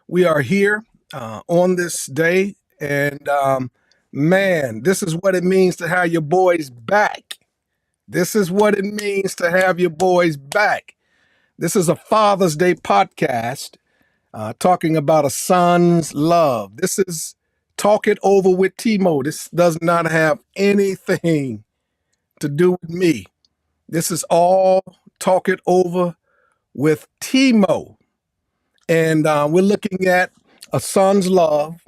We are here on this day, and man, this is what it means to have your boys back. This is what it means to have your boys back. This is a Father's Day podcast talking about a son's love. This is Talk It Over with Teemo. This does not have anything to do with me. This is all Talk It Over with Teemo. And we're looking at a son's love.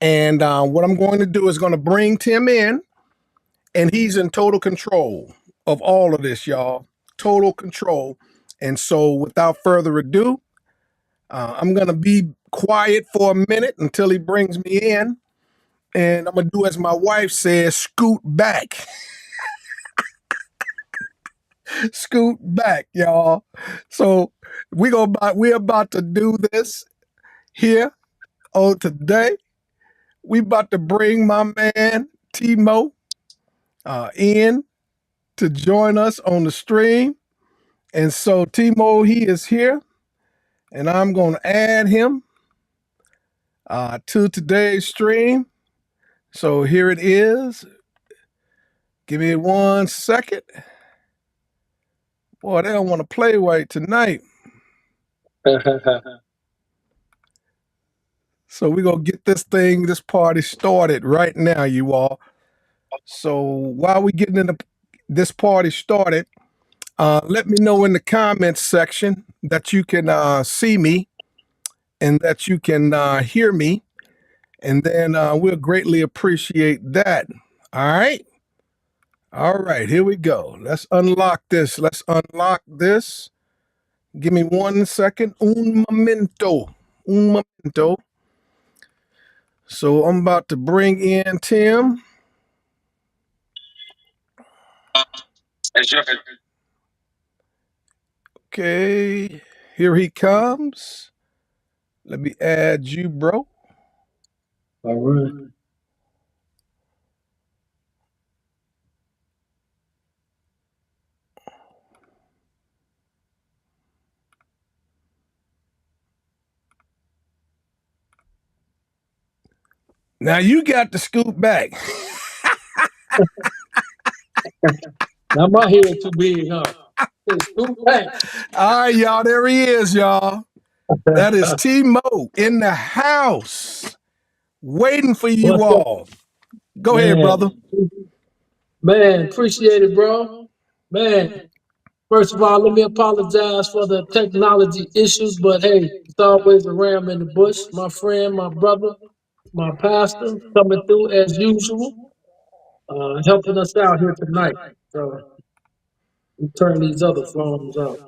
And what I'm going to do is going to bring Tim in, and he's in total control of all of this, y'all. Total control. And so without further ado, I'm going to be quiet for a minute until he brings me in. And I'm going to do as my wife says, scoot back. Scoot back, y'all. So we're about to do this here on today. We about to bring my man Teemo in to join us on the stream. And so Teemo, he is here, and I'm going to add him to today's stream. So here it is. Give me 1 second. Boy, they don't want to play right tonight. So we're going to get this party started right now, you all. So while we're getting into this party started, let me know in the comments section that you can see me and that you can hear me. And then we'll greatly appreciate that. All right. All right, here we go. Let's unlock this. Give me 1 second. Un momento. So I'm about to bring in Tim. Okay, here he comes. Let me add you, bro. All right. Now you got to scoot back. Now my head too big, huh? Scoot back. All right, y'all. There he is, y'all. That is Teemo in the house, waiting for you What's up, all. Go ahead, brother. man? Appreciate it, bro. Man, first of all, let me apologize for the technology issues, but hey, it's always a ram in the bush. My friend, my brother, my pastor, coming through as usual, helping us out here tonight. So we turn these other phones off.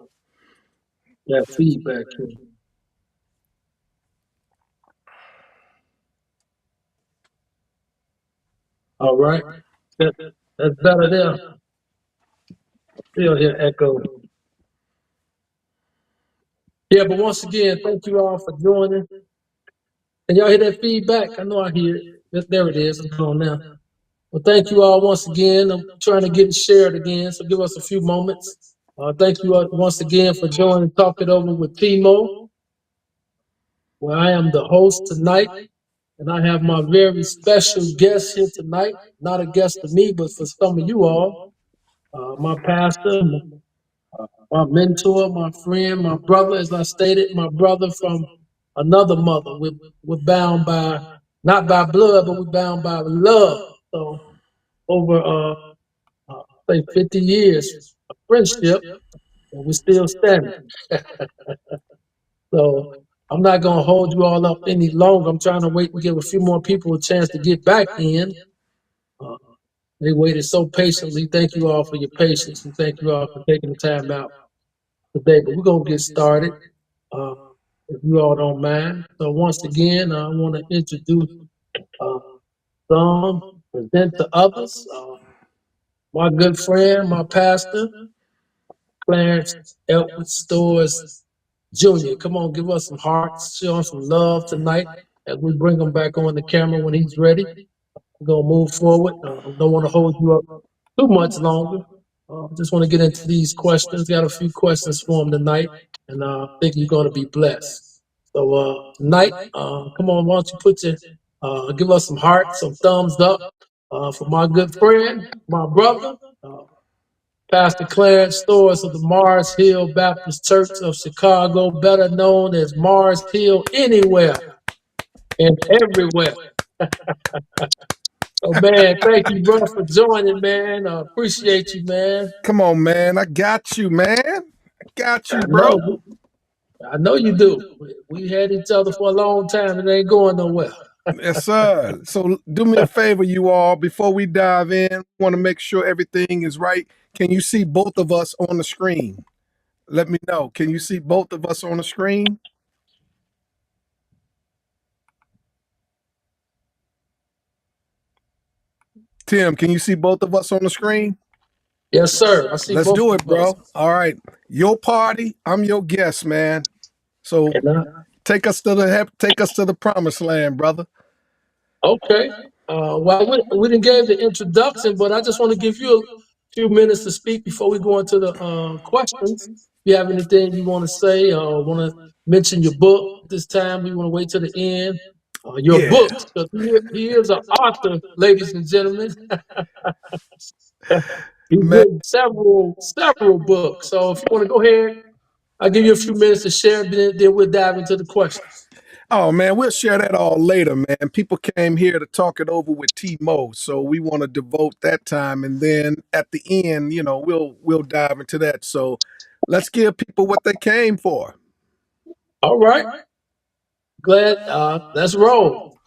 That feedback here. All right, that, that's better there. Still hear echo. Yeah, but once again, thank you all for joining. And y'all hear that feedback? I know I hear it. There it is. It's gone now. Well, thank you all once again. I'm trying to get it shared again, so give us a few moments. Thank you all once again for joining Talk It Over with Teemo, where I am the host tonight. And I have my very special guest here tonight. Not a guest to me, but for some of you all. My pastor, my mentor, my friend, my brother, as I stated, my brother from another mother. We're bound by, not by blood, but we're bound by love. So over, say 50 years of friendship, and we're still standing. So I'm not going to hold you all up any longer. I'm trying to wait and give a few more people a chance to get back in. Uh, they waited so patiently. Thank you all for your patience, and thank you all for taking the time out today. But we're going to get started, uh, if you all don't mind. So once again, I want to introduce some, present to others. My good friend, my pastor, Clarence Stowers Jr. Come on, give us some hearts, show us some love tonight as we bring him back on the camera when he's ready. We're going to move forward. Don't want to hold you up too much longer. Just want to get into these questions. Got a few questions for him tonight, and I think you're going to be blessed. So tonight, come on, why don't you put your give us some hearts, some thumbs up for my good friend, my brother, Pastor Clarence Stowers of the Mars Hill Baptist Church of Chicago, better known as Mars Hill Anywhere and Everywhere. So man, thank you, bro, for joining, man. Appreciate you, man. Come on, man. I got you, man. I got I you, bro. know, I know you do. We had each other for a long time. It ain't going nowhere. Yes, sir. So do me a favor, you all, before we dive in, want to make sure everything is right. Can you see both of us on the screen? Let me know. Can you see both of us on the screen? Tim, can you see both of us on the screen? Yes, sir. I see Let's both do it, of us. bro. All right. Your party, I'm your guest, man. So And, take us to the promised land, brother. okay. Well, we didn't give the introduction, but I just want to give you a few minutes to speak before we go into the questions. If you have anything you want to say or want to mention your book this time, we want to wait till the end. Your Yeah. books, because he is an author, ladies and gentlemen. He's Man. written several books. So if you want to go ahead, I'll give you a few minutes to share, then we'll dive into the questions. Oh man, we'll share that all later, man. People came here to talk it over with Teemo, so we want to devote that time, and then at the end, we'll dive into that. So let's give people what they came for. All right. Glad. Let's roll.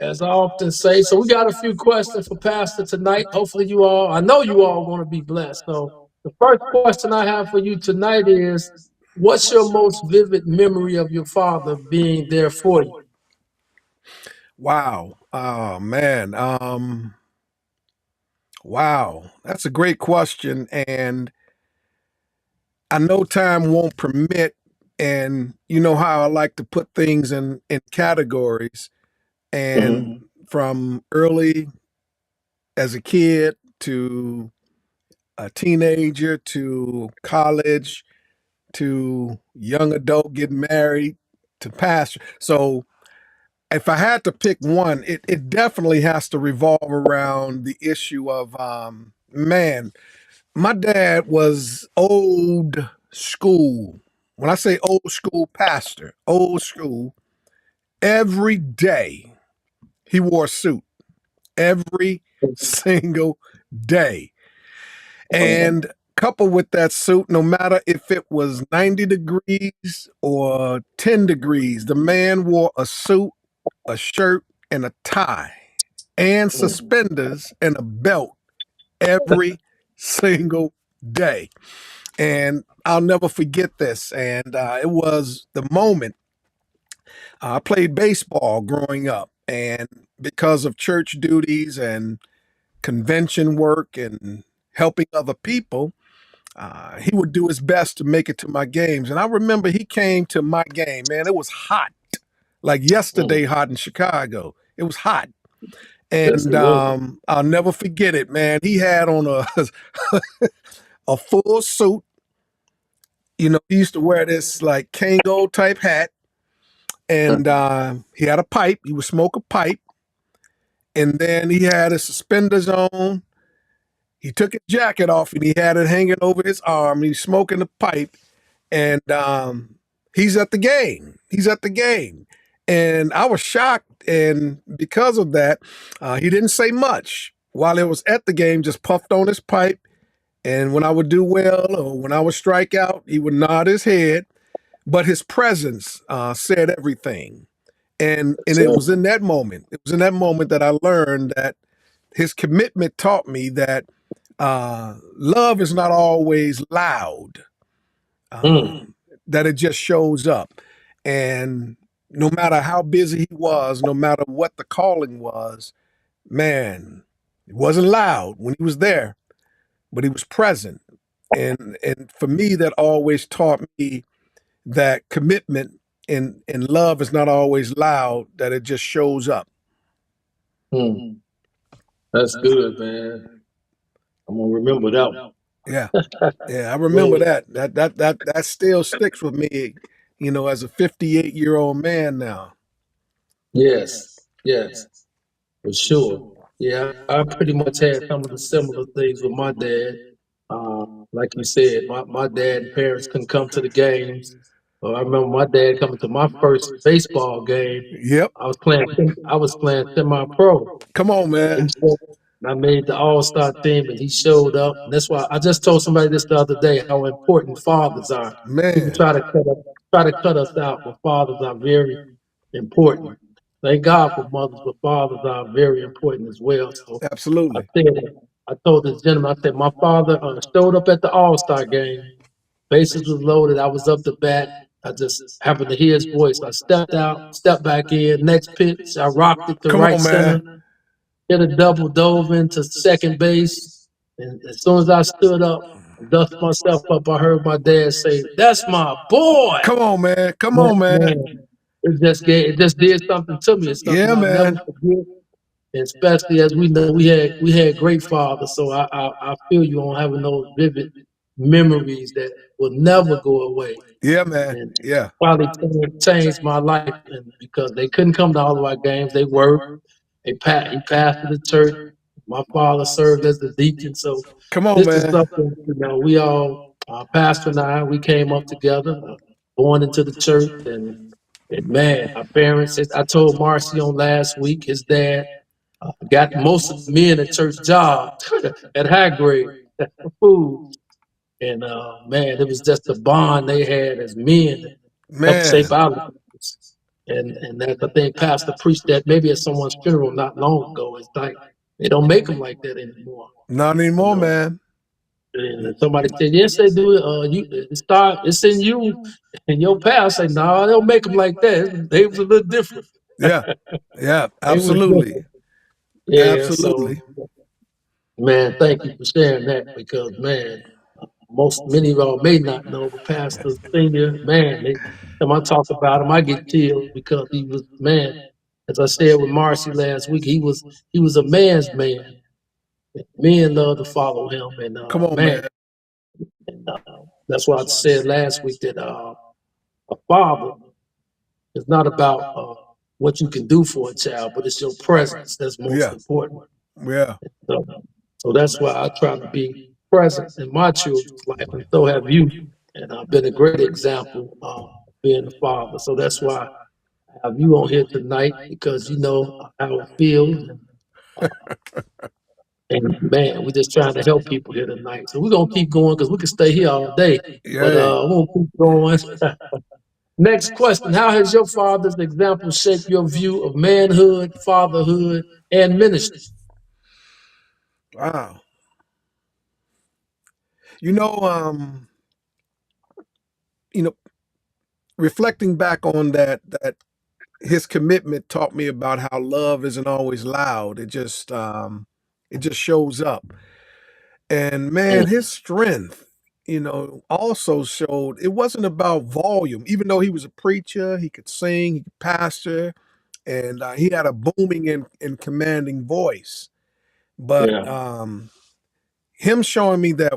As I often say. So we got a few questions for Pastor tonight. Hopefully I know you all want to be blessed. So the first question I have for you tonight is, what's your most vivid memory of your father being there for you? Wow. Oh man. Wow. That's a great question, and I know time won't permit, and you know how I like to put things in categories, and from early as a kid to a teenager to college to young adult getting married to pastor. So if I had to pick one, it definitely has to revolve around the issue of man, my dad was old school. When I say old school pastor, old school, every day he wore a suit. Every single day. And coupled with that suit, no matter if it was 90 degrees or 10 degrees, the man wore a suit, a shirt, and a tie, and suspenders and a belt every single day. And I'll never forget this. And it was the moment I played baseball growing up. And because of church duties and convention work and helping other people, he would do his best to make it to my games. And I remember he came to my game, man. It was hot, like yesterday hot in Chicago. It was hot. Yes, And it was. I'll never forget it, man. He had on a full suit. He used to wear this like Kango type hat. And he had a pipe. He would smoke a pipe. And then he had his suspenders on. He took his jacket off and he had it hanging over his arm. He's smoking the pipe, and he's at the game. He's at the game, and I was shocked. And because of that, he didn't say much while he was at the game. Just puffed on his pipe, and when I would do well or when I would strike out, he would nod his head. But his presence said everything, and it So, was in that moment. It was in that moment that I learned that his commitment taught me that love is not always loud, mm, that it just shows up. And no matter how busy he was, no matter what the calling was, man, it wasn't loud when he was there, but he was present. And for me, that always taught me that commitment in love is not always loud, that it just shows up. mm, that's good, man. I'm gonna remember that one. Yeah. Yeah, I remember Well, that. That still sticks with me. as a 58-year-old man now. Yes, yes, for sure. Yeah, I pretty much had some of the similar things with my dad. Like you said, my dad and parents couldn't come to the games. I remember my dad coming to my first baseball game. Yep. I was playing semi-pro. Come on, He man. showed, and I made the All-Star team, and he showed up. And that's why I just told somebody this the other day how important fathers are. People Man, try to cut us out, but fathers are very important. Thank God for mothers, but fathers are very important as well. So I absolutely. said, I told this gentleman, I said, my father showed up at the All-Star game. Bases was loaded. I was up to bat. I just happened to hear his voice. I stepped out, stepped back in. Next pitch, I rocked it to Come right on, center, man. hit a double, dove into second base. And as soon as I stood up, dusted myself up, I heard my dad say, "That's my boy." Come on, man. Come Man, on, man. man, it just did something to me. It's something Yeah, I'll never man. forget. And especially as we know, we had great fathers. So I feel you on having those vivid memories that will never go away. Yeah, man. And Yeah. probably changed my life, and because they couldn't come to all of our games, they worked. He pastored the church. My father served as the deacon, so Come on, this is man. something we all, pastor and I, we came up together, born into the church, and man, our parents. I told Marcy on last week, his dad got most of the men at church job at high grade for food. And man, it was just the bond they had as men that helped shape Man. our lives. And that I think Pastor preached that maybe at someone's funeral not long ago. It's like they don't make them like that anymore. Not You anymore, know, man. and somebody said, "Yes, they do." It's in you, and your past say, "No, they don't make them like that. They was a little different. Yeah. Yeah. They was Absolutely. different." Yeah. So, Absolutely. man, thank you for sharing that because, man, many of y'all may not know, but Pastor Senior, man, time I talk about him, I get chills because he was, man, as I said with Marcy last week, he was a man's man. Men love to follow him, and Come on, man, man. and that's why I said last week that a father is not about what you can do for a child, but it's your presence that's most Yeah. important. Yeah. So, so that's why I try to be present in my children's life, and so have you. And I've been a great example being a father. So that's why I have you on here tonight because you know how it feels. Uh, and man, we're just trying to help people here tonight. So we're gonna keep going because we can stay here all day. But Yay. we're gonna keep going. Next question: how has your father's example shaped your view of manhood, fatherhood, and ministry? Wow. You know, you know, reflecting back on that his commitment taught me about how love isn't always loud. It just shows up. And man, Mm, his strength, also showed it wasn't about volume. Even though he was a preacher, he could sing, he could pastor, and he had a booming and commanding voice. But yeah. him showing me that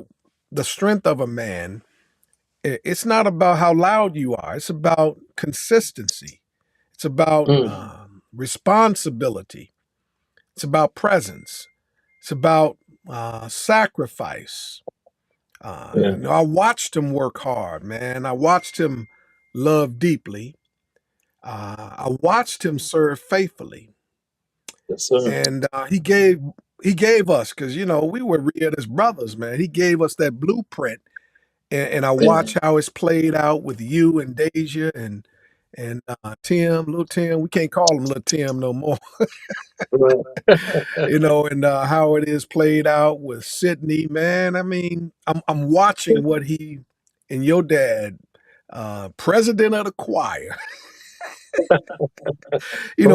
the strength of a man, it's not about how loud you are. It's about consistency. It's about Mm, responsibility. It's about presence. It's about sacrifice. yeah. I watched him work hard, man. I watched him love deeply. I watched him serve faithfully, Yes, sir. and he gave us because we were reared as brothers, man. He gave us that blueprint, and I Yeah. watch how it's played out with you and Deja and Tim, little Tim. We can't call him little Tim no more. Right. And how it is played out with Sydney, man. I mean, I'm watching what he and your dad, president of the choir,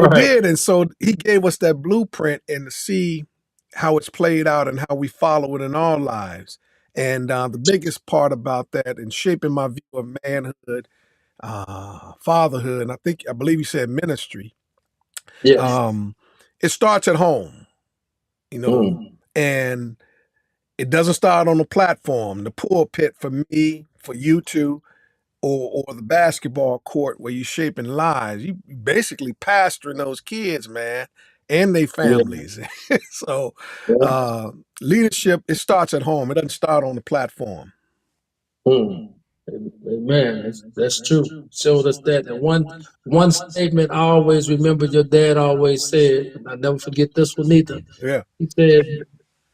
Right. did. And so he gave us that blueprint and to see how it's played out and how we follow it in our lives. And the biggest part about that and shaping my view of manhood, fatherhood, and I believe you said ministry, Yes. um, it starts at home, you know, Mm, and it doesn't start on the platform, the pulpit for me, for you too. or the basketball court where you're shaping lives. You basically pastoring those kids, man, and their Yeah. families. So Yeah. uh, leadership, it starts at home. It doesn't start on the platform. Mm. Amen. That's true. Showed us that. And one statement I always remember your dad always said, and I never forget this one either. Yeah. He said,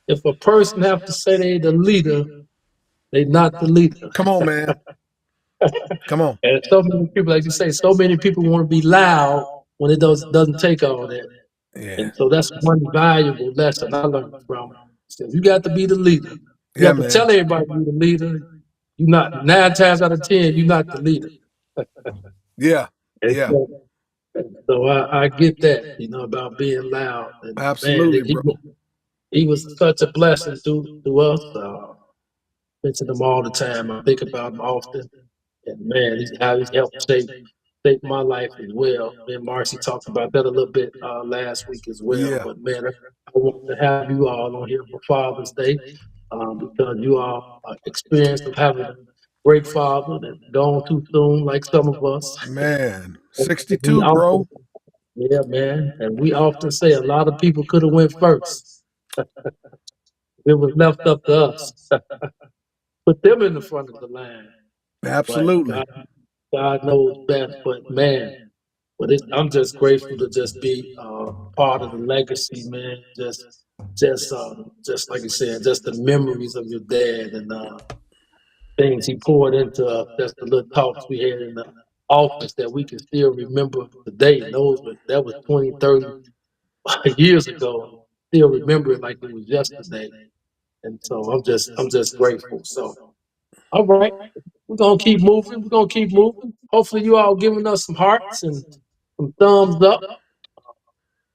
if a person have to say they the leader, they not the leader. Come on, man. Come on. And so many people, like you say, so many people want to be loud when it doesn't take all that. Yeah. And so that's one valuable lesson I learned from. So you got to be the leader. You Yeah, have to man. tell everybody you're the leader. You're not 9 times out of 10, you're not the leader. Yeah. And Yeah. so I get that, about being loud. And man, Absolutely, bro. he was such a blessing to us. Mention him all the time. I think about him often. And man, how he's helped shape my life as well. Me and Marcy talked about that a little bit last week as well. Yeah. But man, I want to have you all on here for Father's Day because you all experienced of having a great father that gone too soon, like some of us. Man. We 62, often, bro. yeah, man, and we often say a lot of people could have went first. It was left up to us. Put them in the front of the line, but Absolutely. God knows best. But man, I'm just grateful to just be part of the legacy, man. Just like you said, just the memories of your dad and things he poured into us. Just the little talks we had in the office that we can still remember today. And that was 20, 30 years ago. Still remember it like it was yesterday. And so I'm just grateful. So all right, we're gonna keep moving. We're gonna keep moving. Hopefully, you all giving us some hearts and some thumbs up.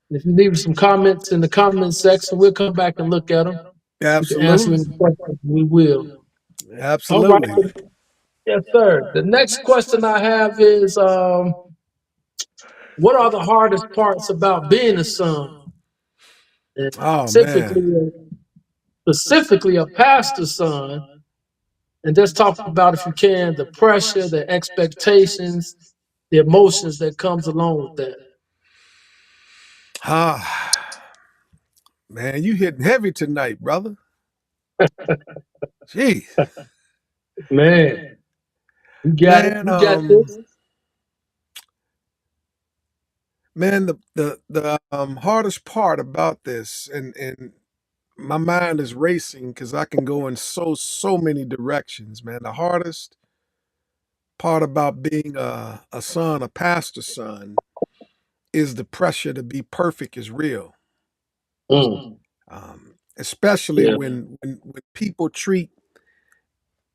If you leave some comments in the comment section, we'll come back and look at them. You can answer Absolutely. any questions. We will. All right. Absolutely. Yes, sir. The next question I have is, what are the hardest parts about being a son, and Oh, man. specifically a pastor's son? And just talk about, if you can, the pressure, the expectations, the emotions that comes along with that. Ah, man, you hitting heavy tonight, brother. Jeez. Man, you got it. Man, You got this. man, the hardest part about this, and my mind is racing because I can go in so many directions, man. The hardest part about being a son, a pastor's son, is the pressure to be perfect is real. Mm, Especially yeah. when people treat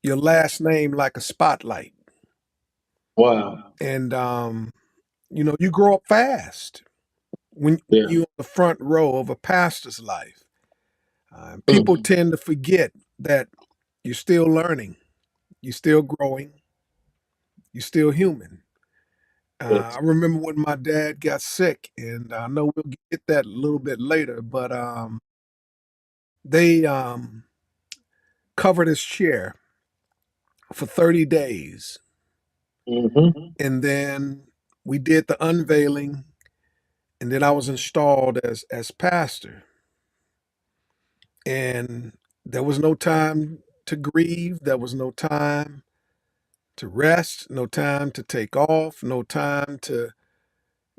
your last name like a spotlight. Wow. And you grow up fast when Yeah. you're in the front row of a pastor's life. People Mm, tend to forget that you're still learning, you're still growing, you're still human. I yes. remember when my dad got sick, and I know we'll get that a little bit later, but they covered his chair for 30 days. Mm-hmm. And then we did the unveiling, and then I was installed as pastor. And there was no time to grieve, there was no time to rest, no time to take off, no time to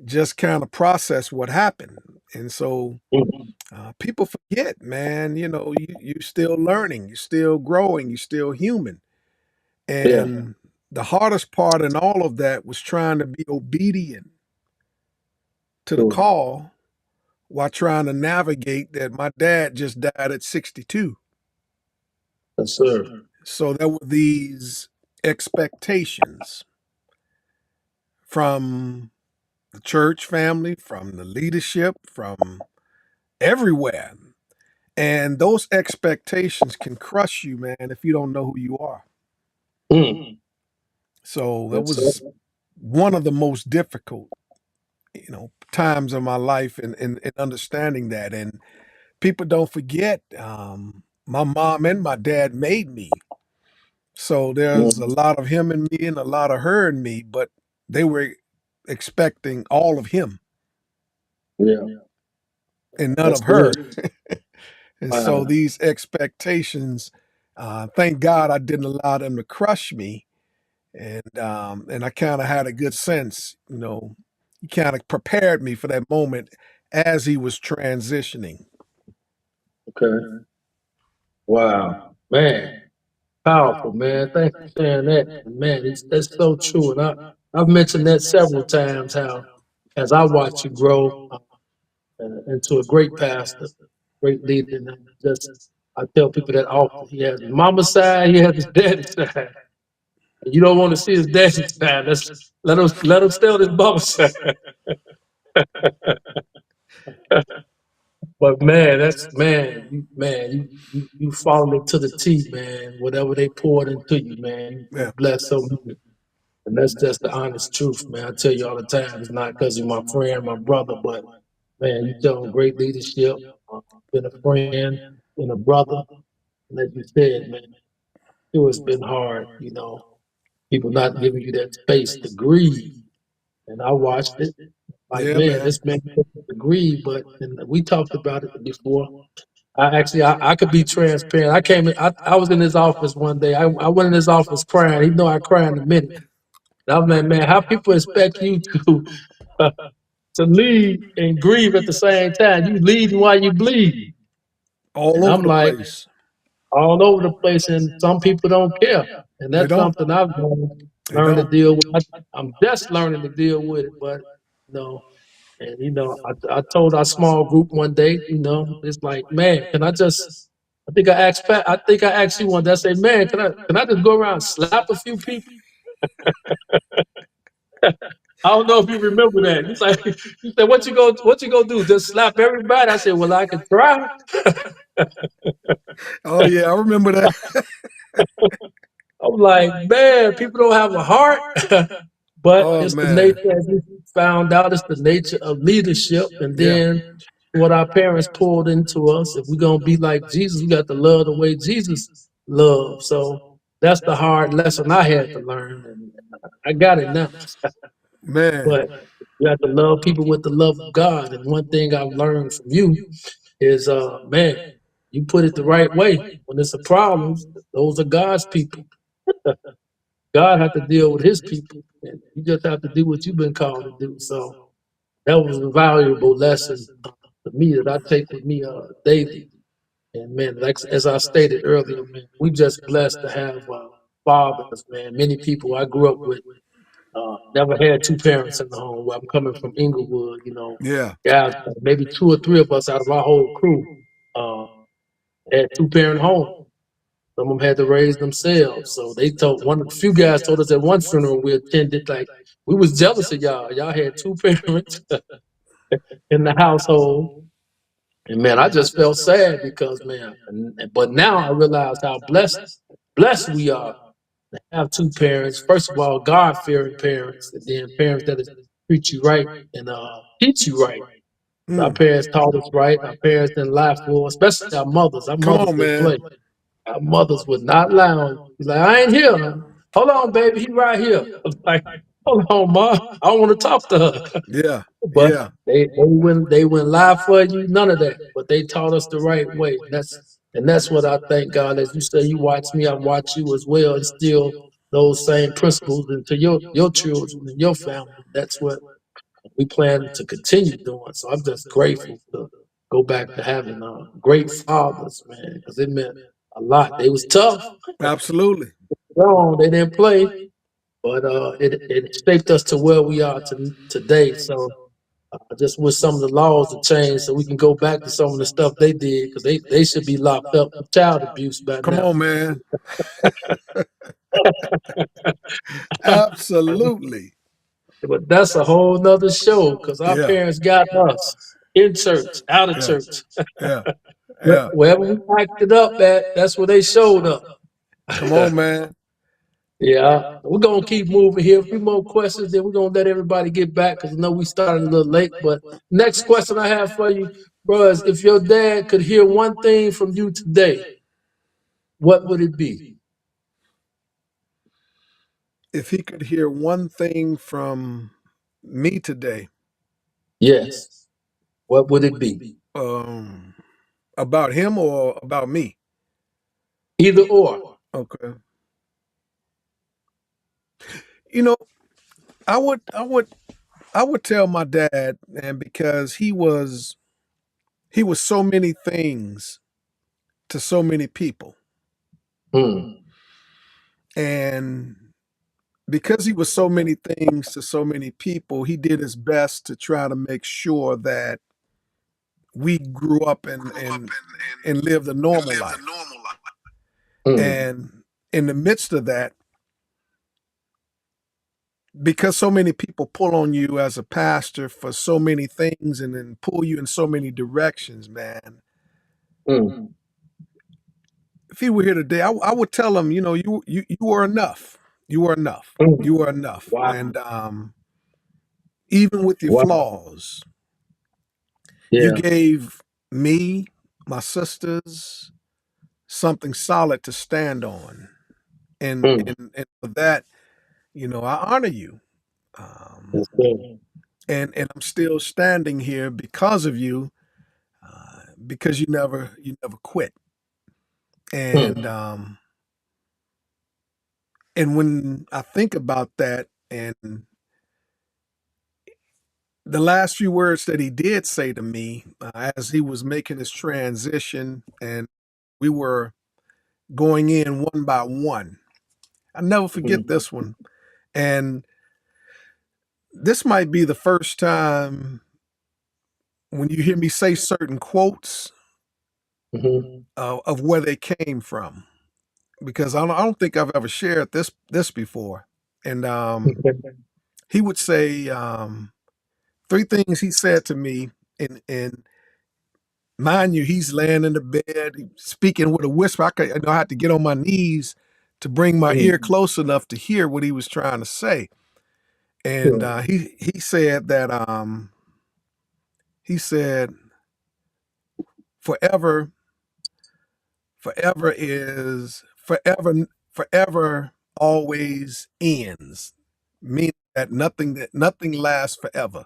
just kind of process what happened. And so Mm, people forget, man, you're still learning, you're still growing, you're still human. yeah. And the hardest part in all of that was trying to be obedient to the Sure. call while trying to navigate that my dad just died at 62. Yes, sir. So there were these expectations from the church family, from the leadership, from everywhere. And those expectations can crush you, man, if you don't know who you are. Mm, So that yes, sir. was one of the most difficult, times of my life in understanding that. And people don't forget, my mom and my dad made me. So there's a lot of him in me and a lot of her in me, but they were expecting all of him Yeah, and none that's of her. good. And so Wow. these expectations, thank God I didn't allow them to crush me. And I kind of had a good sense, he kind of prepared me for that moment as he was transitioning. Okay. Wow. Man, powerful, man. Thanks for sharing that. And man, that's so true. And I've mentioned that several times how as I watch you grow into a great pastor, great leader, and I tell people that often. He has his mama's side, he has his daddy's side. And you don't want to see his daddy's side. Let him stay on his mama's side. But man, that's you followed it to the T, man. Whatever they poured into you, man, you Yeah, blessed so many. And that's just the honest truth, man. I tell you all the time, it's not because you're my friend, my brother, but man, you shown great leadership, uh, been a friend, been a brother. And as you said, man, it has been hard, people not giving you that space to grieve. And I watched it, like, yeah, man, man. this man to grieve, but and we talked about it before. I could be transparent. I was in his office one day. I went in his office crying. He know I cry in a minute. And I'm like, man, how people expect you to to lead and grieve at the same time? You leading while you bleeding. All And over I'm the like, place. all over the place, and some people don't care. And They that's don't. something I've They learned to don't. deal with. I'm just learning to deal with it, but you know, and I told our small group one day, it's like, man, can I just? I think I asked you one day. I say, man, can I just go around and slap a few people? I don't know if you remember that. He's like, you said, what you gonna do? Just slap everybody? I said, well, I can try. Oh yeah, I remember that. I'm like, man, people don't have a heart, but Oh it's the man. nature, as we found out, it's the nature of leadership. And Yeah, then what our parents poured into us. If we're going to be like Jesus, we got to love the way Jesus loved. So that's the hard lesson I had to learn. And I got it now. man. But you have to love people with the love of God. And one thing I've learned from you is, man, you put it the right way. When it's a problem, those are God's people. God had to deal with his people. And you just have to do what you've been called to do. So that was a valuable lesson to me that I take with me daily. And man, like as I stated earlier, man, we just blessed to have fathers, man. Many people I grew up with never had two parents in the home. Where I'm coming from Inglewood, Yeah. guys, maybe two or three of us out of our whole crew uh, had two parent homes. Some of them had to raise themselves. So they told a few guys told us at one funeral we attended, like, we was jealous of y'all. Y'all had two parents in the household. And man, I just felt sad because man, but now I realize how blessed we are to have two parents. First of all, God fearing parents, and then parents that treat you right and teach you right. Our Mm. parents taught us right. Our parents didn't lie for us, especially our mothers. Our Come mothers on, didn't man. play. Our mothers would not lie on you. He's like, I ain't here, honey. Hold on, baby, he right here. I was like, hold on, ma. I don't want to talk to her. Yeah. But Yeah. they wouldn't lie for you, none of that. But they taught us the right way. And that's what I thank God. As you say, you watch me, I watch you as well, instill those same principles into your children and your family. That's what we plan to continue doing. So I'm just grateful to go back to having great fathers, man, because it meant a lot. They was tough, Absolutely. strong. They didn't play, but it shaped us to where we are today. So I just wish some of the laws to change so we can go back to some of the stuff they did because they should be locked up for child abuse by Come now. on, man. Absolutely. But that's a whole nother show because our Yeah. parents got us in church, out of Yeah. church. Yeah. Yeah. Wherever we acted up at, that's where they showed up. Come on, man. Yeah, we're gonna keep moving here. A few more questions, then we're gonna let everybody get back because I know we started a little late. But next question I have for you, bro, is if your dad could hear one thing from you today, what would it be? If he could hear one thing from me today, Yes. What would it be? um, about him or about me? Either or. Okay. You know, I would tell my dad, and because he was so many things to so many people, Mm. and because he was so many things to so many people, he did his best to try to make sure that we grew up and lived a normal life. Mm. And in the midst of that, because so many people pull on you as a pastor for so many things and then pull you in so many directions, man. Mm. If he were here today, I would tell him, you are enough. You are enough. You Mm. are enough. Wow. And even with your Wow. flaws, you Yeah. gave me, my sisters, something solid to stand on. And Mm. and for that, I honor you. Um, Yes, sir. and I'm still standing here because of you, because you never quit. And Mm. um, and when I think about that, and the last few words that he did say to me as he was making his transition, and we were going in one by one, I never forget Mm. this one. And this might be the first time when you hear me say certain quotes Mm-hmm. of where they came from, because I don't think I've ever shared this before. And he would say three things he said to me, and mind you, he's laying in the bed, speaking with a whisper. I had to get on my knees to bring my ear Mm. close enough to hear what he was trying to say. And Sure. he said that he said forever forever is forever always ends, meaning that nothing lasts forever.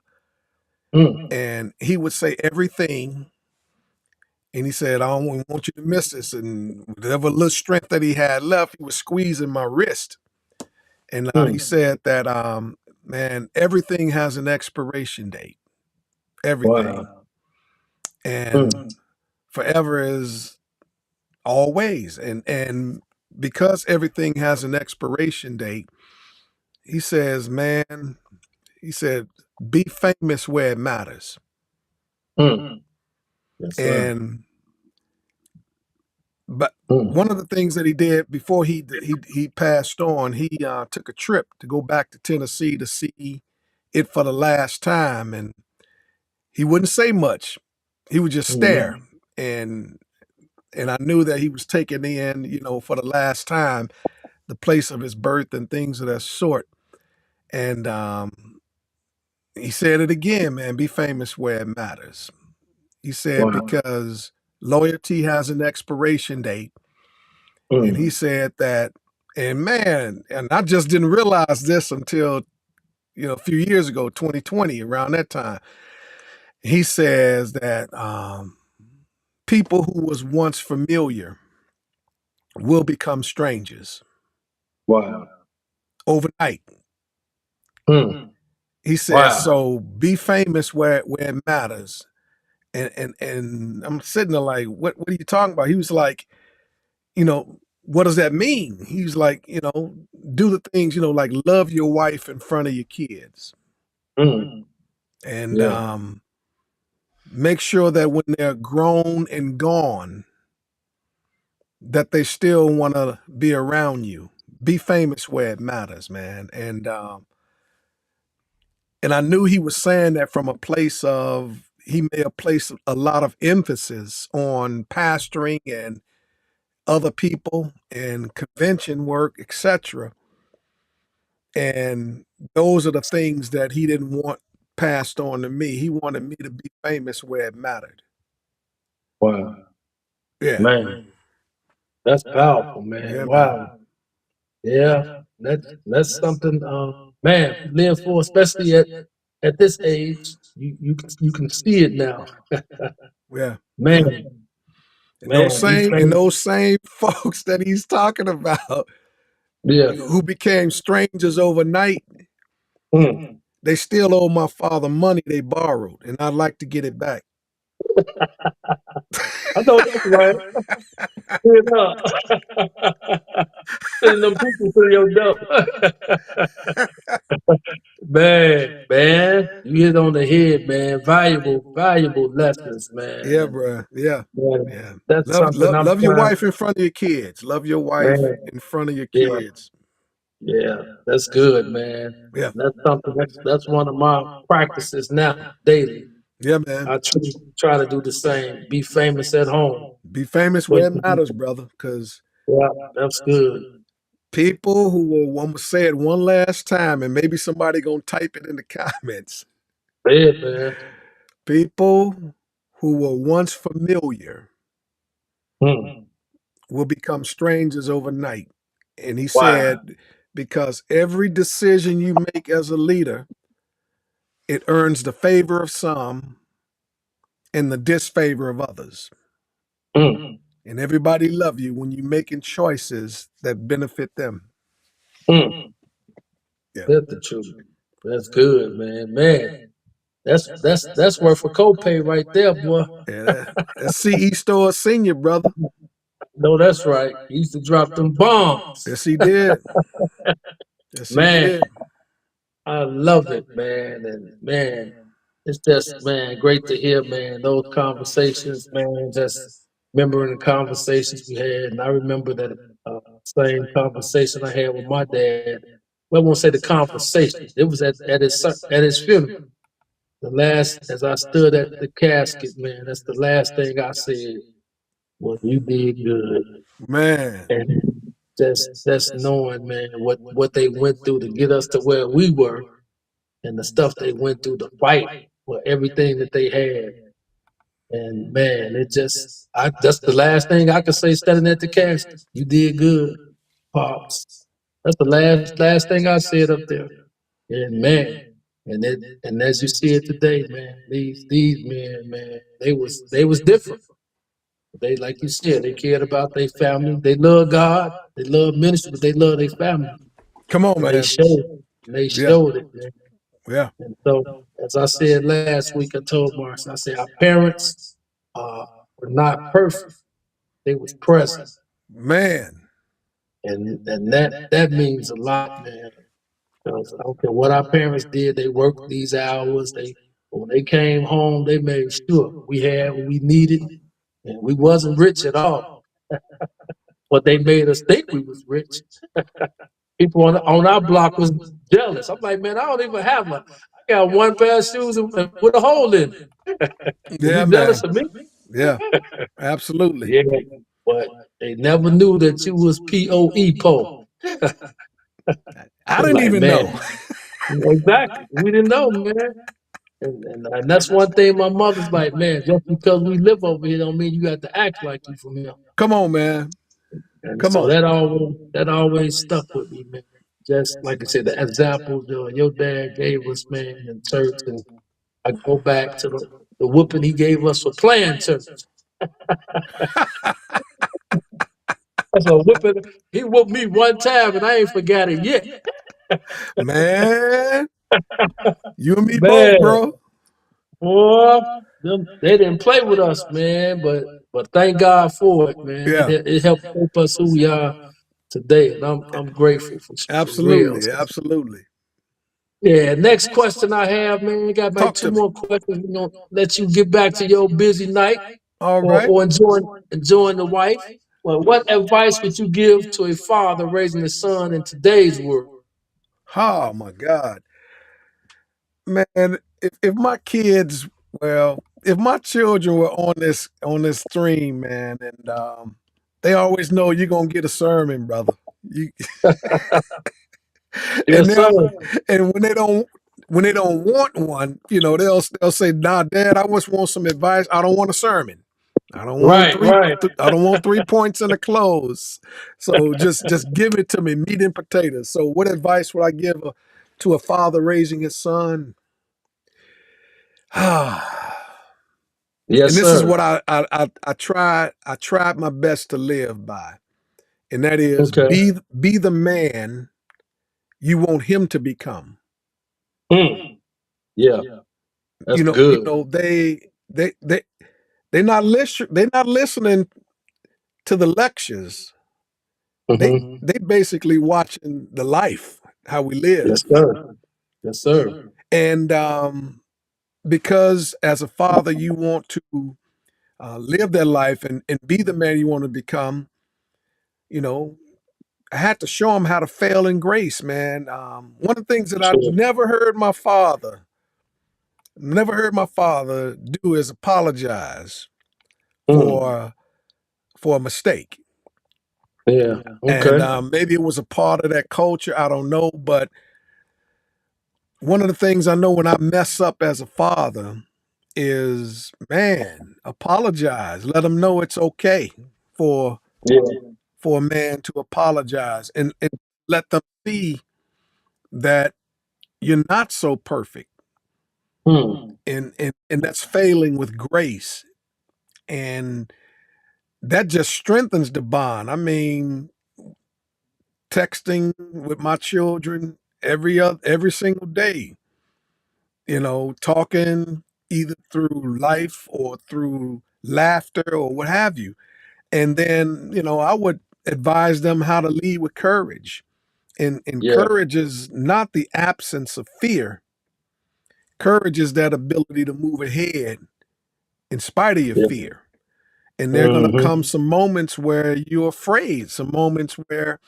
Mm. And he would say everything, and he said, I don't want you to miss this. And whatever little strength that he had left, he was squeezing my wrist. And he Mm. said that man, everything has an expiration date. Everything. Wow. And Mm. forever is always. And because everything has an expiration date, he says, man, he said, be famous where it matters. Mm. Yes, sir. And but one Mm. of the things that he did before he passed on, he took a trip to go back to Tennessee to see it for the last time, and he wouldn't say much. He would just stare, Mm. and I knew that he was taking in, for the last time, the place of his birth and things of that sort. And he said it again, man, be famous where it matters. He said, Wow. because loyalty has an expiration date. And he Mm. said that, and man, and I just didn't realize this until, a few years ago, 2020, around that time. He says that people who was once familiar will become strangers Wow. overnight. Mm. He says, Wow. so be famous where it matters. And I'm sitting there like, what are you talking about? He was like, what does that mean? He was like, do the things, like love your wife in front of your kids, Mm. and Yeah. make sure that when they're grown and gone, that they still want to be around you. Be famous where it matters, man. And I knew he was saying that from a place of, he may have placed a lot of emphasis on pastoring and other people and convention work, etc. And those are the things that he didn't want passed on to me. He wanted me to be famous where it mattered. Wow. Yeah. Man, that's powerful, man. Yeah, man. Wow. Yeah, that's something. Man, live for, especially at this age. You can see it now. Yeah, yeah. Man, And those man, these same and things. those same folks that he's talking about Yeah. who became strangers overnight, Mm. they still owe my father money they borrowed, and I'd like to get it back. I know that's right. You know, sending them people to your door. Man, you hit on the head, man. Valuable lessons, man. Yeah, And bro. Yeah, man, yeah. that's Love, something love, I'm love your trying. wife in front of your kids. Love your wife Man, in front of your yeah, kids. yeah, that's good, man. Yeah, That's something. That's one of my practices now, daily. yeah, man. I try to do the same. Be famous at home. Be famous But where it matters, brother. Because yeah, that's good. people who will, I'm gonna say it one last time, and maybe somebody gonna type it in the comments. Yeah, man. People who were once familiar Mm. will become strangers overnight. And he Wow. said, because every decision you make as a leader, it earns the favor of some and the disfavor of others. Mm. And everybody love you when you're making choices that benefit them. Mm. Yeah. That's the truth. That's good, man. Man, that's worth a copay right there, boy. Yeah, that's CE Store Senior, brother. No, that's right. He used to drop them bombs. Yes, he did. Yes, he Man, did. I love it, man. And man, it's just, man, great to hear, man, those conversations, man, just remembering the conversations we had. And I remember that same conversation I had with my dad. Well, I won't say the conversation. It was at his funeral. The last, as I stood at the casket, man, that's the last thing I said was, "You did good." Man. And just knowing, man, what they went through to get us to where we were, and the stuff they went through to fight for everything that they had. And man, that's the last thing I could say standing at the casket. You did good, pops. That's the last thing I said up there. And man, and as you see it today, man, these men, man, they was different. They, like you said, they cared about their family. They love God. They love ministry, but they love their family. Come on, And they man. showed. And they Yeah. showed it, man. Yeah. And so, as I said last week, I told Marks, I said our parents uh, were not perfect. They was present, Man. and that means a lot, man. Because I don't care what our parents did, they worked these hours. When they came home, they made sure we had what we needed, and we wasn't rich at all, but they made us think we was rich. People on our block was jealous. I'm like, man, I don't even have I got one pair of shoes with a hole in it. Yeah, You man. jealous of me? Yeah. Absolutely. Yeah, but they never knew that you was POE. I I'm didn't like, even man, know. exactly. We didn't know, man. And that's one thing my mother's like, man, just because we live over here don't mean you have to act like you from here. Come on, man. And Come so on. that always stuck with me, man. Just like I said, the examples your dad gave us, man, in church, and I go back to the whooping he gave us for playing church. That's a whooping. He whooped me one time, and I ain't forgot it yet. Man. You and me both, Man, bro. boy, they didn't play with us, man. But thank God for it, man. Yeah. It helped shape us who we are today, and I'm grateful for real. Absolutely. Absolutely. Yeah. Next question I have, man. Got like Talk two to me. more questions. We're gonna let you get back to your busy night, All or, right. or enjoying the wife. Well, what advice would you give to a father raising a son in today's world? Oh my God. Man, if my kids, well, if my children were on this stream, man, and they always know you're gonna get a sermon, brother. You and Yes, sir. they'll and when they don't want one, they'll say, "Nah, Dad, I just want some advice. I don't want a sermon." I don't want Right, three. right. I don't want 3 points in the close. So just give it to me, meat and potatoes. So what advice would I give to a father raising his son? And Yes, this is sir. what I tried my best to live by, and that is Okay. be the man you want him to become. Mm. Yeah, that's You good. know they're not listening to the lectures. They Hmm. they basically watching the life how we Yes, live. sir. Yes, sir. And because as a father you want to live that life and be the man you want to become, you know, I had to show him how to fail in grace, man. One of the things that I Sure. never heard my father do is apologize Mm. for for a mistake. Yeah. And Okay. maybe it was a part of that culture. I don't know. But one of the things I know when I mess up as a father is, man, apologize. Let them know it's okay for Yeah. for a man to apologize and let them see that you're not so perfect Mm. and that's failing with grace. And that just strengthens the bond. I mean, texting with my children every single day, talking either through life or through laughter or what have you. And then, I would advise them how to lead with courage. And Yeah. courage is not the absence of fear. Courage is that ability to move ahead in spite of your Yeah. fear. And there are going to come Hmm. some moments where you're afraid, some moments where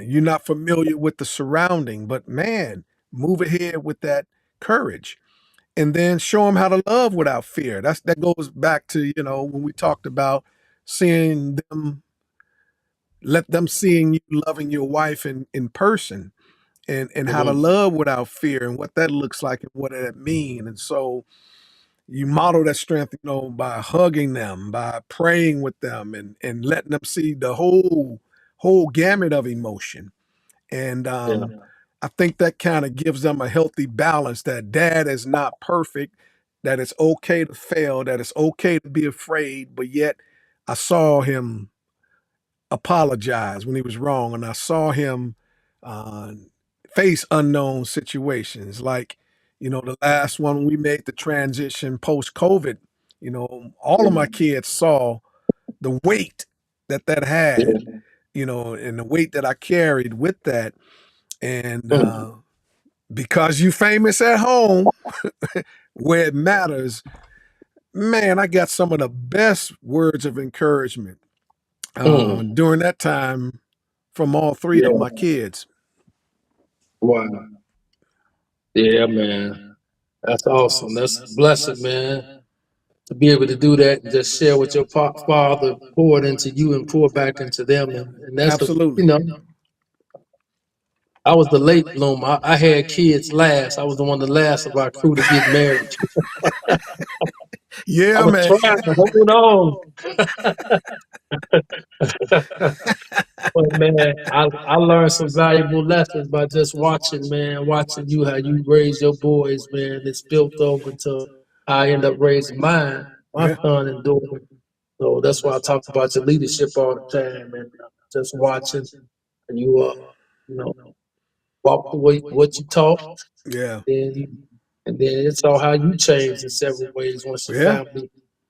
you're not familiar with the surrounding, but man, move ahead with that courage. And then show them how to love without fear. That goes back to, when we talked about seeing them, let them seeing you loving your wife in person and how to Hmm. love without fear and what that looks like and what that mean. And so you model that strength, by hugging them, by praying with them and letting them see the whole gamut of emotion. And Yeah. I think that kind of gives them a healthy balance that dad is not perfect, that it's okay to fail, that it's okay to be afraid, but yet I saw him apologize when he was wrong, and I saw him uh, face unknown situations. Like, the last one we made the transition post COVID. All of my Yeah. kids saw the weight that had, Yeah. and the weight that I carried with that. And Mm. because you famous at home, where it matters, man, I got some of the best words of encouragement Mm. during that time from all three of Yeah. my kids. Wow. Yeah, man. That's awesome. That's blessed, man. To be able to do that and just share what your father poured into you and pour back into them. And that's the, Absolutely. I was the late bloomer. I had kids last. I was the one the last of our crew to get married. I Yeah, was man. trying to hold on. But man, I learned some valuable lessons by just watching, man, watching you how you raise your boys, man. It's built over to how I end up raising mine, my Yeah, son and daughter. So that's why I talk about your leadership all the time, and just watching and you know, walk the way what you taught, yeah, then you, and then it's all how you changed in several ways yeah,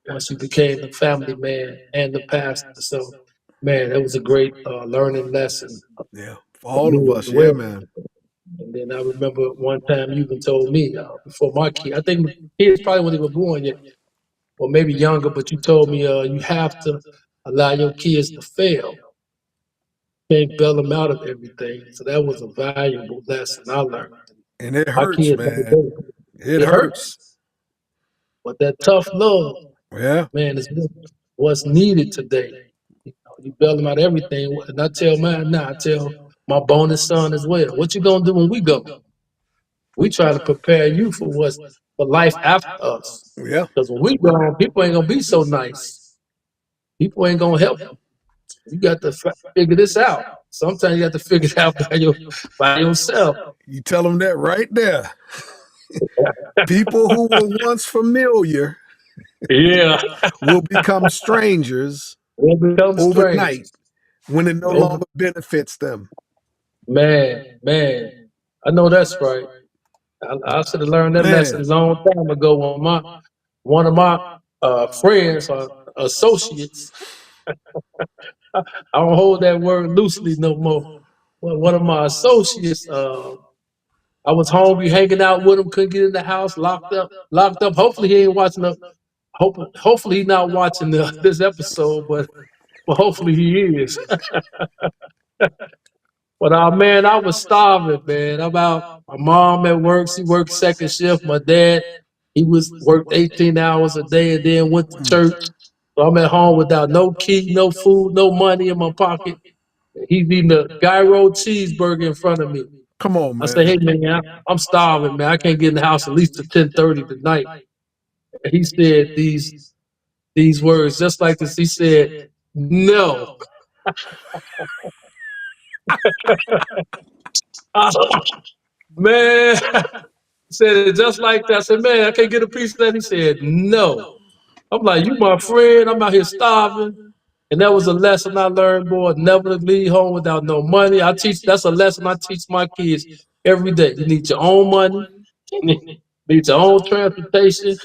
once you became the family man and the pastor. So, man, that was a great learning lesson yeah. For for all of me as us, yeah, well. man. And then I remember one time you even told me before my kid, I think kids probably when they were born yet, or maybe younger, but you told me you have to allow your kids to fail. Can't bail them out of everything. So that was a valuable lesson I learned. And it My hurts, kids every man. day. It It hurts. hurts, but that tough love, Yeah, man, is what's needed today. You bail them out of everything. And I tell mine now, I tell my bonus son as well. What you gonna do when we go? We try to prepare you for life after us. yeah, Because when we gone, people ain't gonna be so nice. People ain't gonna help you. You got to figure this out. Sometimes you have to figure it out by yourself. You tell them that right there. People who were once familiar Yeah, will become strangers we'll become overnight strangers. when it no longer benefits them. Man, I know that's right. I should have learned that lesson Man, a long time ago when one of my friends or associates, I don't hold that word loosely no more. But one of my associates, I was hungry, hanging out with him, couldn't get in the house, locked up. Hopefully he ain't watching hopefully he's not watching this episode, but hopefully he is. But man, I was starving, man. My mom at work, she worked second shift. My dad, he was worked 18 hours a day and then went to church. So I'm at home without no key, no food, no money in my pocket. He's eating a gyro cheeseburger in front of me. come on, I say, man. hey man, I'm starving, man. I can't get in the house at least till 10:30 tonight. And he said these words just like this. He said, no. Man, said it just like that. I said, man, I can't get a piece of that. He said, no. I'm like, you my friend. I'm out here starving. And that was a lesson I learned, boy. Never to leave home without no money. That's a lesson I teach my kids every day. You need your own money. You need your own transportation.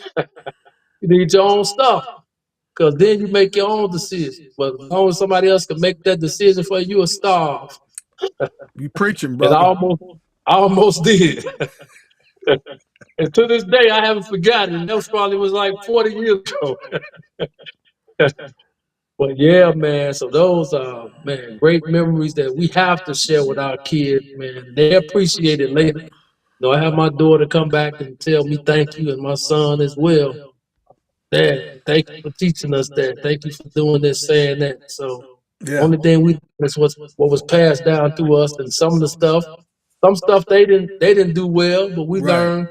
You need your own stuff. Because then you make your own decision. But as long as somebody else can make that decision for you, you'll starve. You preaching, And brother. I almost did. And to this day, I haven't forgotten. That was probably was like 40 years ago. But yeah, man. So those are man great memories that we have to share with our kids, man. They appreciate it later. I have my daughter come back and tell me thank you, and my son as well. Dad, thank you for teaching us that. Thank you for doing this, saying that. So Yeah, only thing we is what was passed down to us, and some stuff they didn't do well, but we right. learned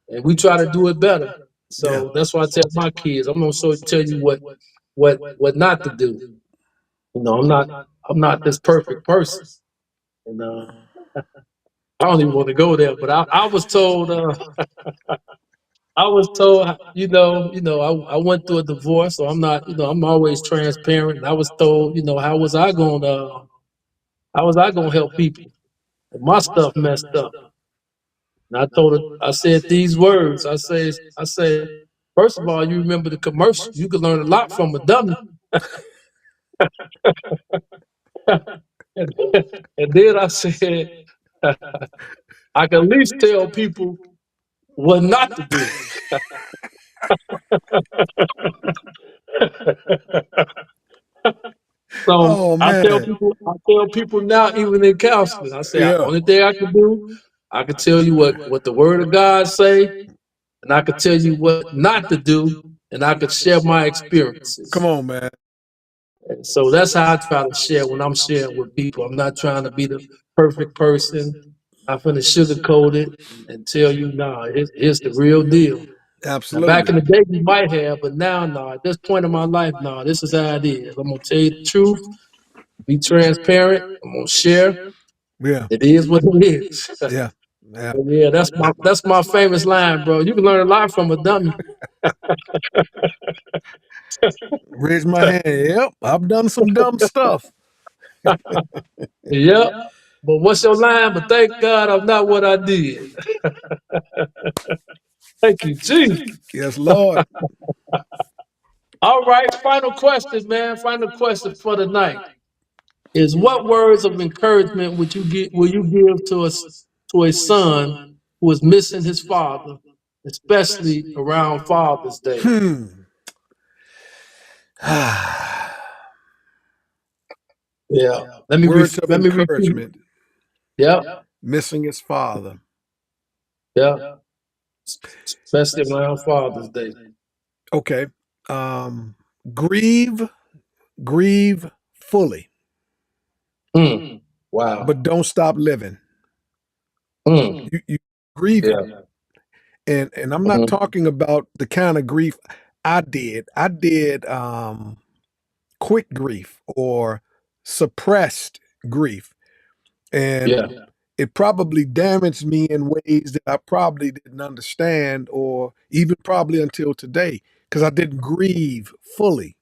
and we try to do it better. Yeah, So that's why I tell my kids, I'm gonna tell you what not to do. I'm not this perfect person, and I don't even want to go there. But I was told, I went through a divorce, so I'm not, I'm always transparent. And I was told, how was I gonna help people? And my stuff messed up. And I said these words. I say, first of all, you remember the commercial. You could learn a lot from a dummy. and, and then I said, I can at least tell people what not to do. So oh man. I tell people now, even in counseling, I say, Yeah, only thing I can do, I can tell you what the Word of God say, and I can tell you what not to do, and I could share my experiences. come on, man. And so that's how I try to share when I'm sharing with people. I'm not trying to be the perfect person. I'm finna sugarcoat it and tell you, nah, here's the real deal. Now, back Absolutely. in the day, you might have, but now, nah, at this point in my life, nah, this is how it is. I'm gonna tell you the truth, be transparent. I'm gonna share. Yeah, It is what it is. yeah, yeah. Yeah, that's my famous line, bro. You can learn a lot from a dummy. Raise my hand. Yep, I've done some dumb stuff. Yep. But what's your line? But thank God I'm not what I did. Thank you, Jesus. Yes, Lord. All right, final question, man. Final question for the night is: what words of encouragement will you give to a son who is missing his father, especially around Father's Day? Hmm. Yeah. Words of Let me repeat. encouragement. Yeah. Missing his father. Yeah. Especially around Father's Day. Okay. Um, grieve, grieve fully, Mm. but Wow. don't stop living. Mm. You grieve it, Yeah. and I'm not Mhm. talking about the kind of grief I did. I did quick grief or suppressed grief. And Yeah. it probably damaged me in ways that I probably didn't understand, or even probably until today, because I didn't grieve fully.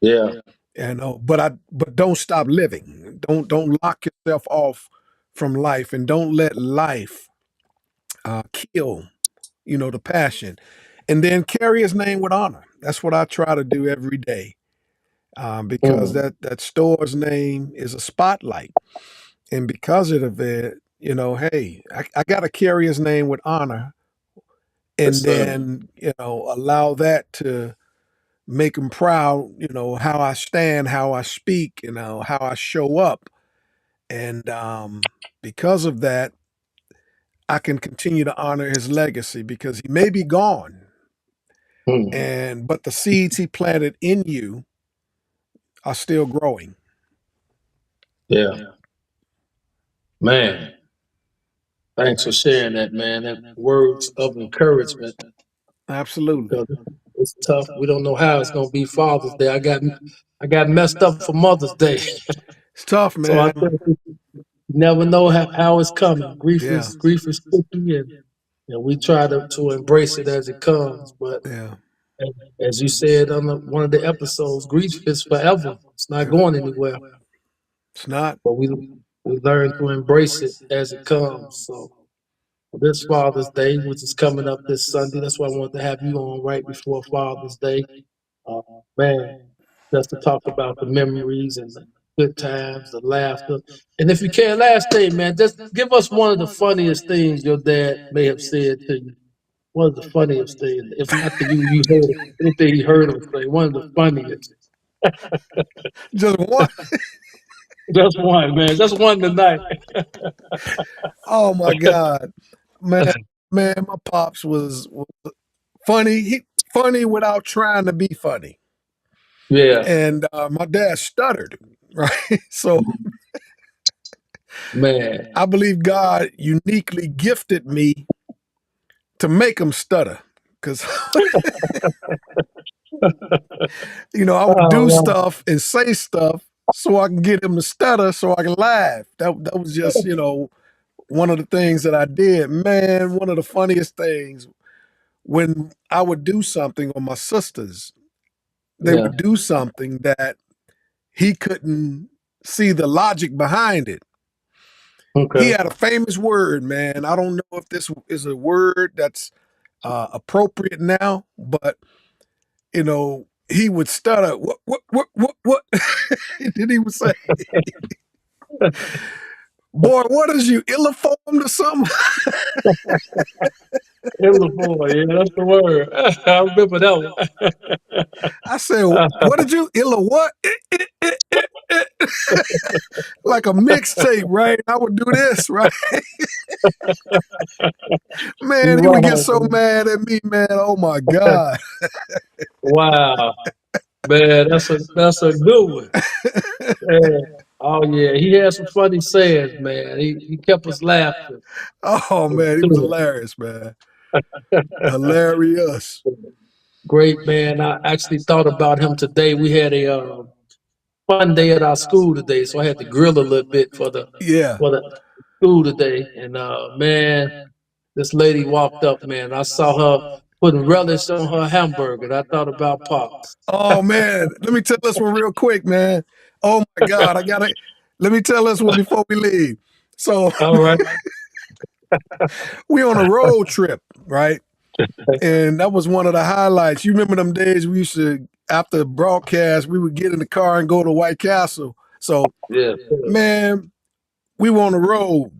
Yeah. But don't stop living. Don't lock yourself off from life, and don't let life kill, the passion. And then carry his name with honor. That's what I try to do every day, because Mm. that store's name is a spotlight. And because of it, hey, I got to carry his name with honor, Yes, and sir. then, allow that to make him proud, how I stand, how I speak, how I show up. And because of that, I can continue to honor his legacy, because he may be gone, Mm. but the seeds he planted in you are still growing. Yeah. Man, thanks for sharing that, man. That words of encouragement. Absolutely. Because it's tough. We don't know how it's gonna be Father's Day. I got messed up for Mother's Day. It's tough, So I man. think you never know how it's coming. Grief Yeah. is grief is sticky, and we try to embrace it as it comes. But Yeah. as you said on one of the episodes, grief is forever. It's not Yeah. going anywhere. It's not. But we learn to embrace it as it comes. So this Father's Day, which is coming up this Sunday, that's why I wanted to have you on right before Father's Day. Uh, man, just to talk about the memories and the good times, the laughter. And if you can, last thing, man, just give us one of the funniest things your dad may have said to you. One of the funniest things, if not that you heard anything you heard him say, one of the funniest. Just one. Just one, man. Just one tonight. Oh my God. Man, man, my pops was funny. Funny without trying to be funny. Yeah, And my dad stuttered, right? So man. I believe God uniquely gifted me to make him stutter. Because, I would Oh, do wow. stuff and say stuff so I can get him to stutter so I can laugh. That was just, one of the things that I did. Man, one of the funniest things, when I would do something, or my sisters, they Yeah. would do something that he couldn't see the logic behind it. He Okay. had a famous word, man. I don't know if this is a word that's appropriate now, but he would stutter. What? And then he would say, "Boy, what is you ill-informed or something?" Illinois, yeah, that's the word. I remember that one. I said, "What did you ill what?" Like a mixtape, right? I would do this, right? Man, You're he would get right, so man. mad at me, man. Oh my God. Wow, man, that's a good one. Yeah. Oh yeah, he had some funny sayings, man. He kept us laughing. Oh It was man, he was good. hilarious, man. Hilarious. Great man. I actually thought about him today. We had a fun day at our school today, so I had to grill a little bit for the Yeah. for the school today. And man, this lady walked up, man. I saw her putting relish on her hamburger. And I thought about Pops. Oh man, let me tell this one real quick, man. Oh my God, let me tell this one before we leave. So All right. we on a road trip, right? And that was one of the highlights. You remember them days we used to, after broadcast, we would get in the car and go to White Castle. So Yeah. man, we were on the road,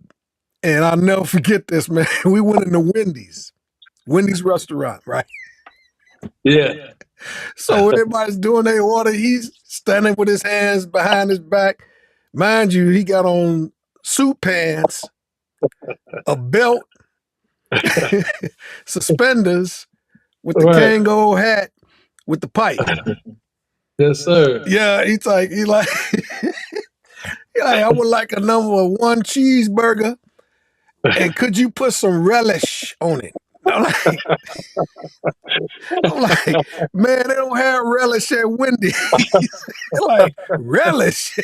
and I'll never forget this, man. We went into Wendy's restaurant, right? Yeah. So everybody's doing their order. He's standing with his hands behind his back. Mind you, he got on suit pants, a belt, suspenders, with the Right. Kango hat with the pipe. Yes, sir. Yeah, he like, I would like a number one cheeseburger, and could you put some relish on it? I'm like, I'm like, man, they don't have relish at Wendy's. Like, relish?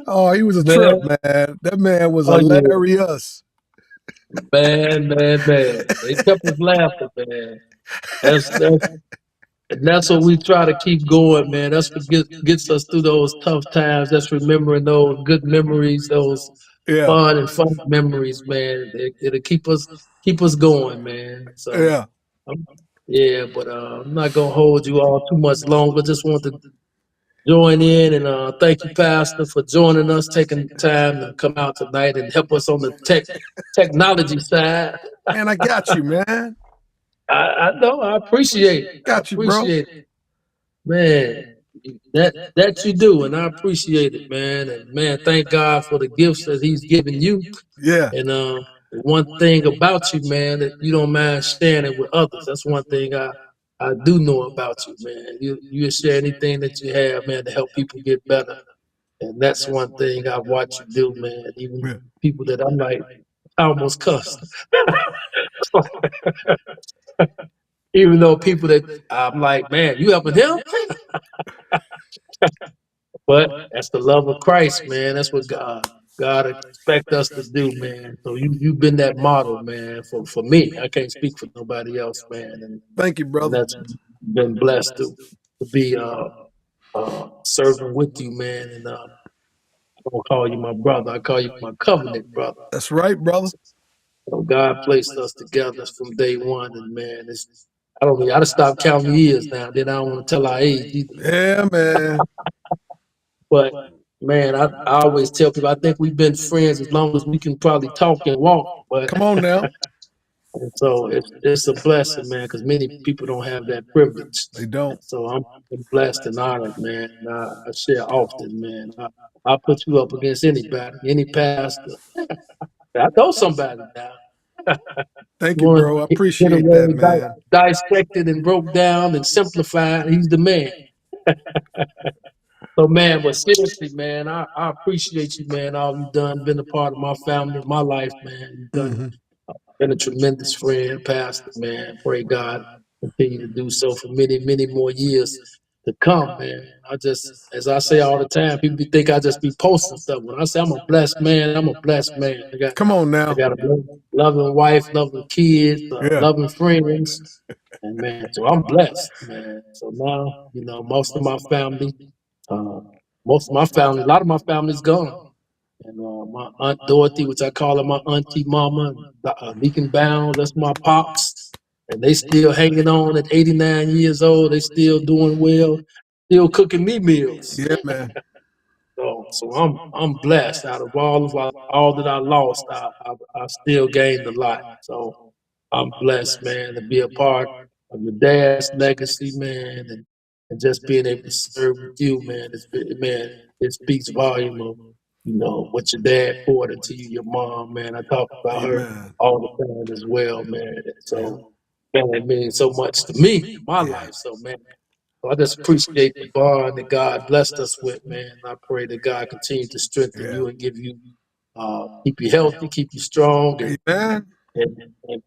Oh, he was a trip, Man, man. That man was oh yeah, hilarious. man. They kept us laughing, man. That's and that's what we try to keep going, man. That's what gets us through those tough times. That's remembering those good memories, those Yeah, fun memories, man. It'll keep us going, man. So yeah. um, yeah, but I'm not gonna hold you all too much longer. Just want to join in and thank you, Pastor, for joining us, taking the time to come out tonight and help us on the technology side. Man, I got you, man. I know, I appreciate it. I Got you, bro. appreciate it, man. That you do, and I appreciate it, man. And man, thank God for the gifts that He's given you. Yeah. And one thing about you, man, that you don't mind sharing it with others. That's one thing I do know about you, man. You share anything that you have, man, to help people get better. And that's one thing I've watched you do, man. Even Yeah. people that I'm like, I almost cussed. Even though people that I'm like, man, you helping him? But that's the love of Christ, man. That's what God expect us to do, man. So you've been that model, man, for me. I can't speak for nobody else, man. Thank you, And brother. that's been blessed to be serving with you, man. And I don't call you my brother. I call you my covenant brother. That's right, brother. So God placed us together from day one, and man, I don't mean I just stopped counting years now. Then I don't want to tell our age either. Yeah, man. But man, I always tell people I think we've been friends as long as we can probably talk and walk. But Come on now. and so it's a blessing, man, because many people don't have that privilege. They don't. And so I'm blessed and honored, man. And I share often, man. I put you up against anybody, any pastor. I know somebody now. Thank You you, want bro. I to get appreciate that, away, man. dissected and broke down and simplified. He's the man. So man, but seriously, man, I appreciate you, man. All you've done, been a part of my family, my life, man. You've done Hmm. been a tremendous friend, pastor, man. Pray God continue to do so for many more years to come, man. I just, as I say all the time, people think I just be posting stuff. When I say I'm a blessed man, I'm a blessed man. Come on I now. got a loving wife, loving kids, Yeah. loving friends, and man, so I'm blessed, man. So now, most of my family, uh, a lot of my family's gone. And my aunt Dorothy, which I call her my auntie mama, Deacon Bound, that's my pops. And they still hanging on at 89 years old. They still doing well, still cooking me meals. Yeah, man. So I'm blessed. Out of all that I lost, I still gained a lot. So I'm blessed, man, to be a part of your dad's legacy, man, and just being able to serve with you, man. Man, it speaks volume of what your dad poured into you, your mom, man. I talk about her Amen. all the time as well, man. Yeah. So man, it means so much to me in my Yeah. life. So man. So I just appreciate the bond that God blessed us with, man. I pray that God continue to strengthen Yeah. you and keep you healthy, keep you strong, Amen. and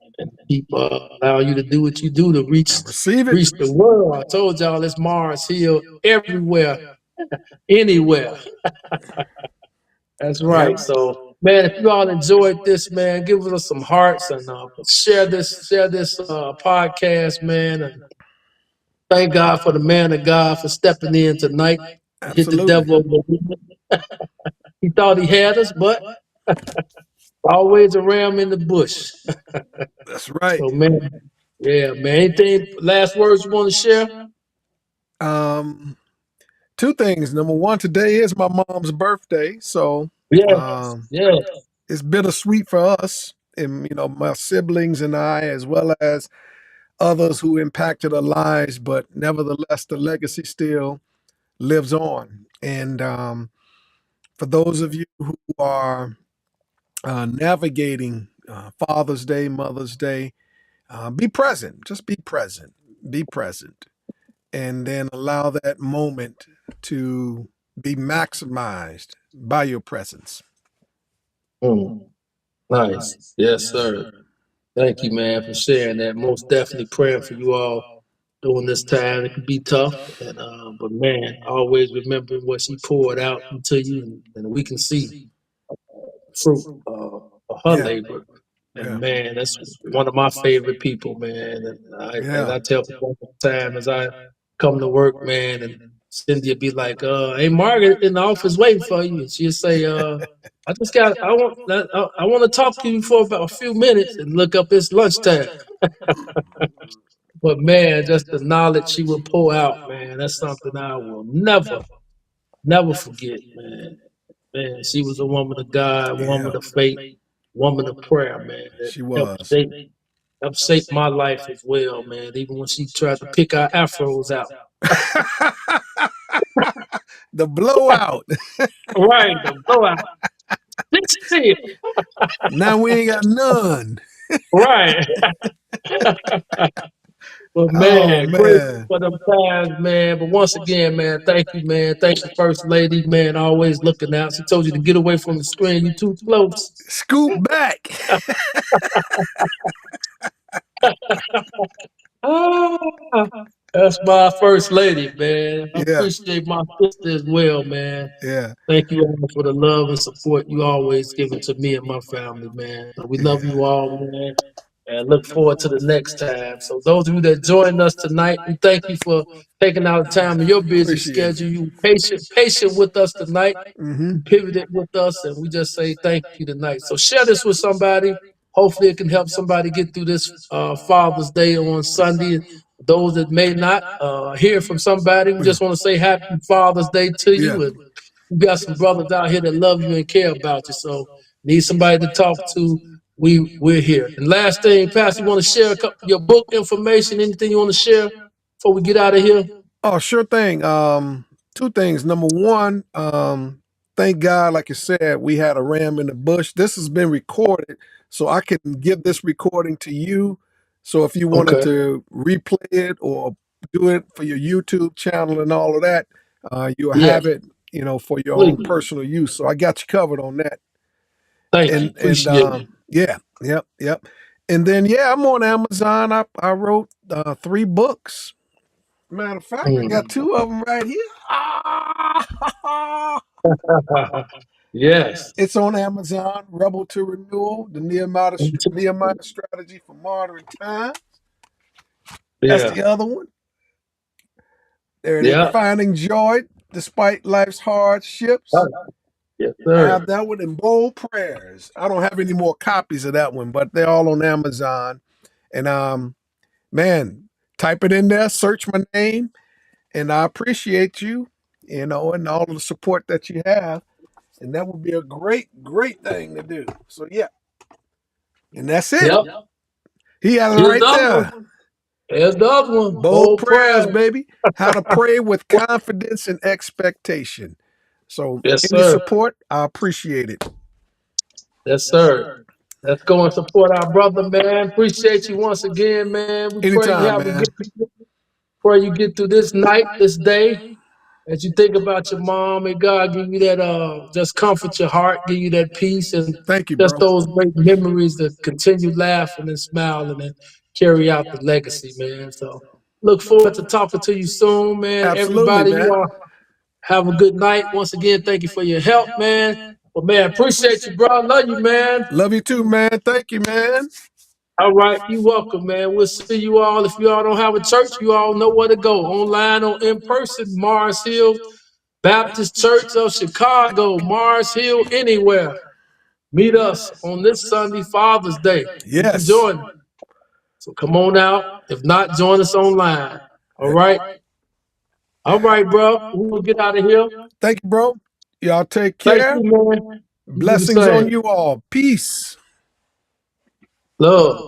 keep allow you to do what you do to I receive it. reach the world. I told y'all it's Morris Hill everywhere, anywhere. That's Yep. right. So, man, if you all enjoyed this, man, give us some hearts and share this podcast, man, and thank God for the man of God for stepping in tonight. Hit the Absolutely. devil over the head. He thought he had us, but always a ram in the bush. That's right. So, man, yeah, man. Anything, last words you want to share? Um, two things. Number one, today is my mom's birthday, so Yes, um, yes. it's bittersweet for us, and my siblings and I, as well as others who impacted our lives. But nevertheless, the legacy still lives on. And for those of you who are navigating Father's Day, Mother's Day, be present. Just be present. Be present. And then allow that moment to be maximized by your presence. Mm. Nice. Yes, sir. Thank you, man, for sharing that. Most definitely praying for you all during this time. It can be tough, and but man, always remembering what she poured out into you, and we can see fruit of her Yeah, labor. And yeah, man, that's one of my favorite people, man. And yeah. I tell people all the time as I come to work, man, and Cindy be like, "Hey, Margaret in the office waiting for you," and she'll say, I want to talk to you for about a few minutes," and look up, it's lunchtime. But man, just the knowledge she would pour out, man, that's something I will never forget, man. Man, she was a woman of God, Yeah, woman of faith, woman of prayer, man. That she helped was. shape helped shape my life as well, man. Even when she tried to pick our afros out. The blowout. Right, the blowout. This is Now we ain't got none. right. But Oh man, grateful man. for them times, man. But once again, man, thank you, man. Thank you, First Lady, man. Always looking out. She told you to get away from the screen. You too close. Scoop back. Ah, that's my First Lady, man. I Yeah, appreciate my sister as well, man. yeah, Thank you all for the love and support you always give it to me and my family, man. So we love yeah. you all, man, and look forward to the next time. So those of you that joined us tonight, we thank you for taking out time in your busy Appreciate it. schedule. You patient with us tonight. Mm-hmm. You pivoted with us, and we just say thank you tonight. So share this with somebody. Hopefully, it can help somebody get through this Father's Day on Sunday. Those that may not hear from somebody, we just want to say Happy Father's Day to Yeah. you. And you got some brothers out here that love you and care about you. So need somebody to talk to. We're here. And last thing, Pastor, you want to share your book information? Anything you want to share before we get out of here? Oh, sure thing. Two things. Number one, thank God, like you said, we had a ram in the bush. This has been recorded, so I can give this recording to you. So if you wanted Okay. to replay it or do it for your YouTube channel and all of that, you'll Yes, have it, for your own please. personal use. So I got you covered on that. Thank you. And Appreciate it. yeah, yep. And then yeah, I'm on Amazon. I wrote 3 books. Matter of fact, I got Mm. 2 of them right here. Ah! Yes. It's on Amazon. Rebel to Renewal, the Nehemiah strategy for modern time. That's Yeah. the other one. There it is. Yeah. Finding joy despite life's hardships. Yes, I have sir. that one in bold prayers. I don't have any more copies of that one, but they're all on Amazon. And man, type it in there, search my name, and I appreciate you, and all of the support that you have. And that would be a great thing to do. So yeah, and that's it. Yep. He has it Here's the right other there. one. Here's the other one. Bold Bold prayer. prayers, baby. How to pray with confidence and expectation. So Yes, any sir. support, I appreciate it. Yes, sir. Let's go and support our brother, man. Appreciate you once again, man. We pray you Anytime, have a man. good pray you get through this night, this day. As you think about your mom, may God give you that just comfort your heart, give you that peace and Thank you, just bro. those great memories that continue laughing and smiling and carry out the legacy, man. So look forward to talking to you soon, man. Absolutely, Everybody, you man. all have a good night. Once again, thank you for your help, man. But man, appreciate you, bro. Love you, man. Love you too, man. Thank you, man. All right, you welcome, man. We'll see you all. If you all don't have a church, you all know where to go. Online or in person, Mars Hill Baptist Church of Chicago, Mars Hill, anywhere. Meet us on this Sunday, Father's Day. You can Yes. join us. So come on out. If not, join us online. All Yeah. right. All right, bro. We'll get out of here. Thank you, bro. Y'all take Thank care. you, man. You do the Blessings on same. you all. Peace. Love.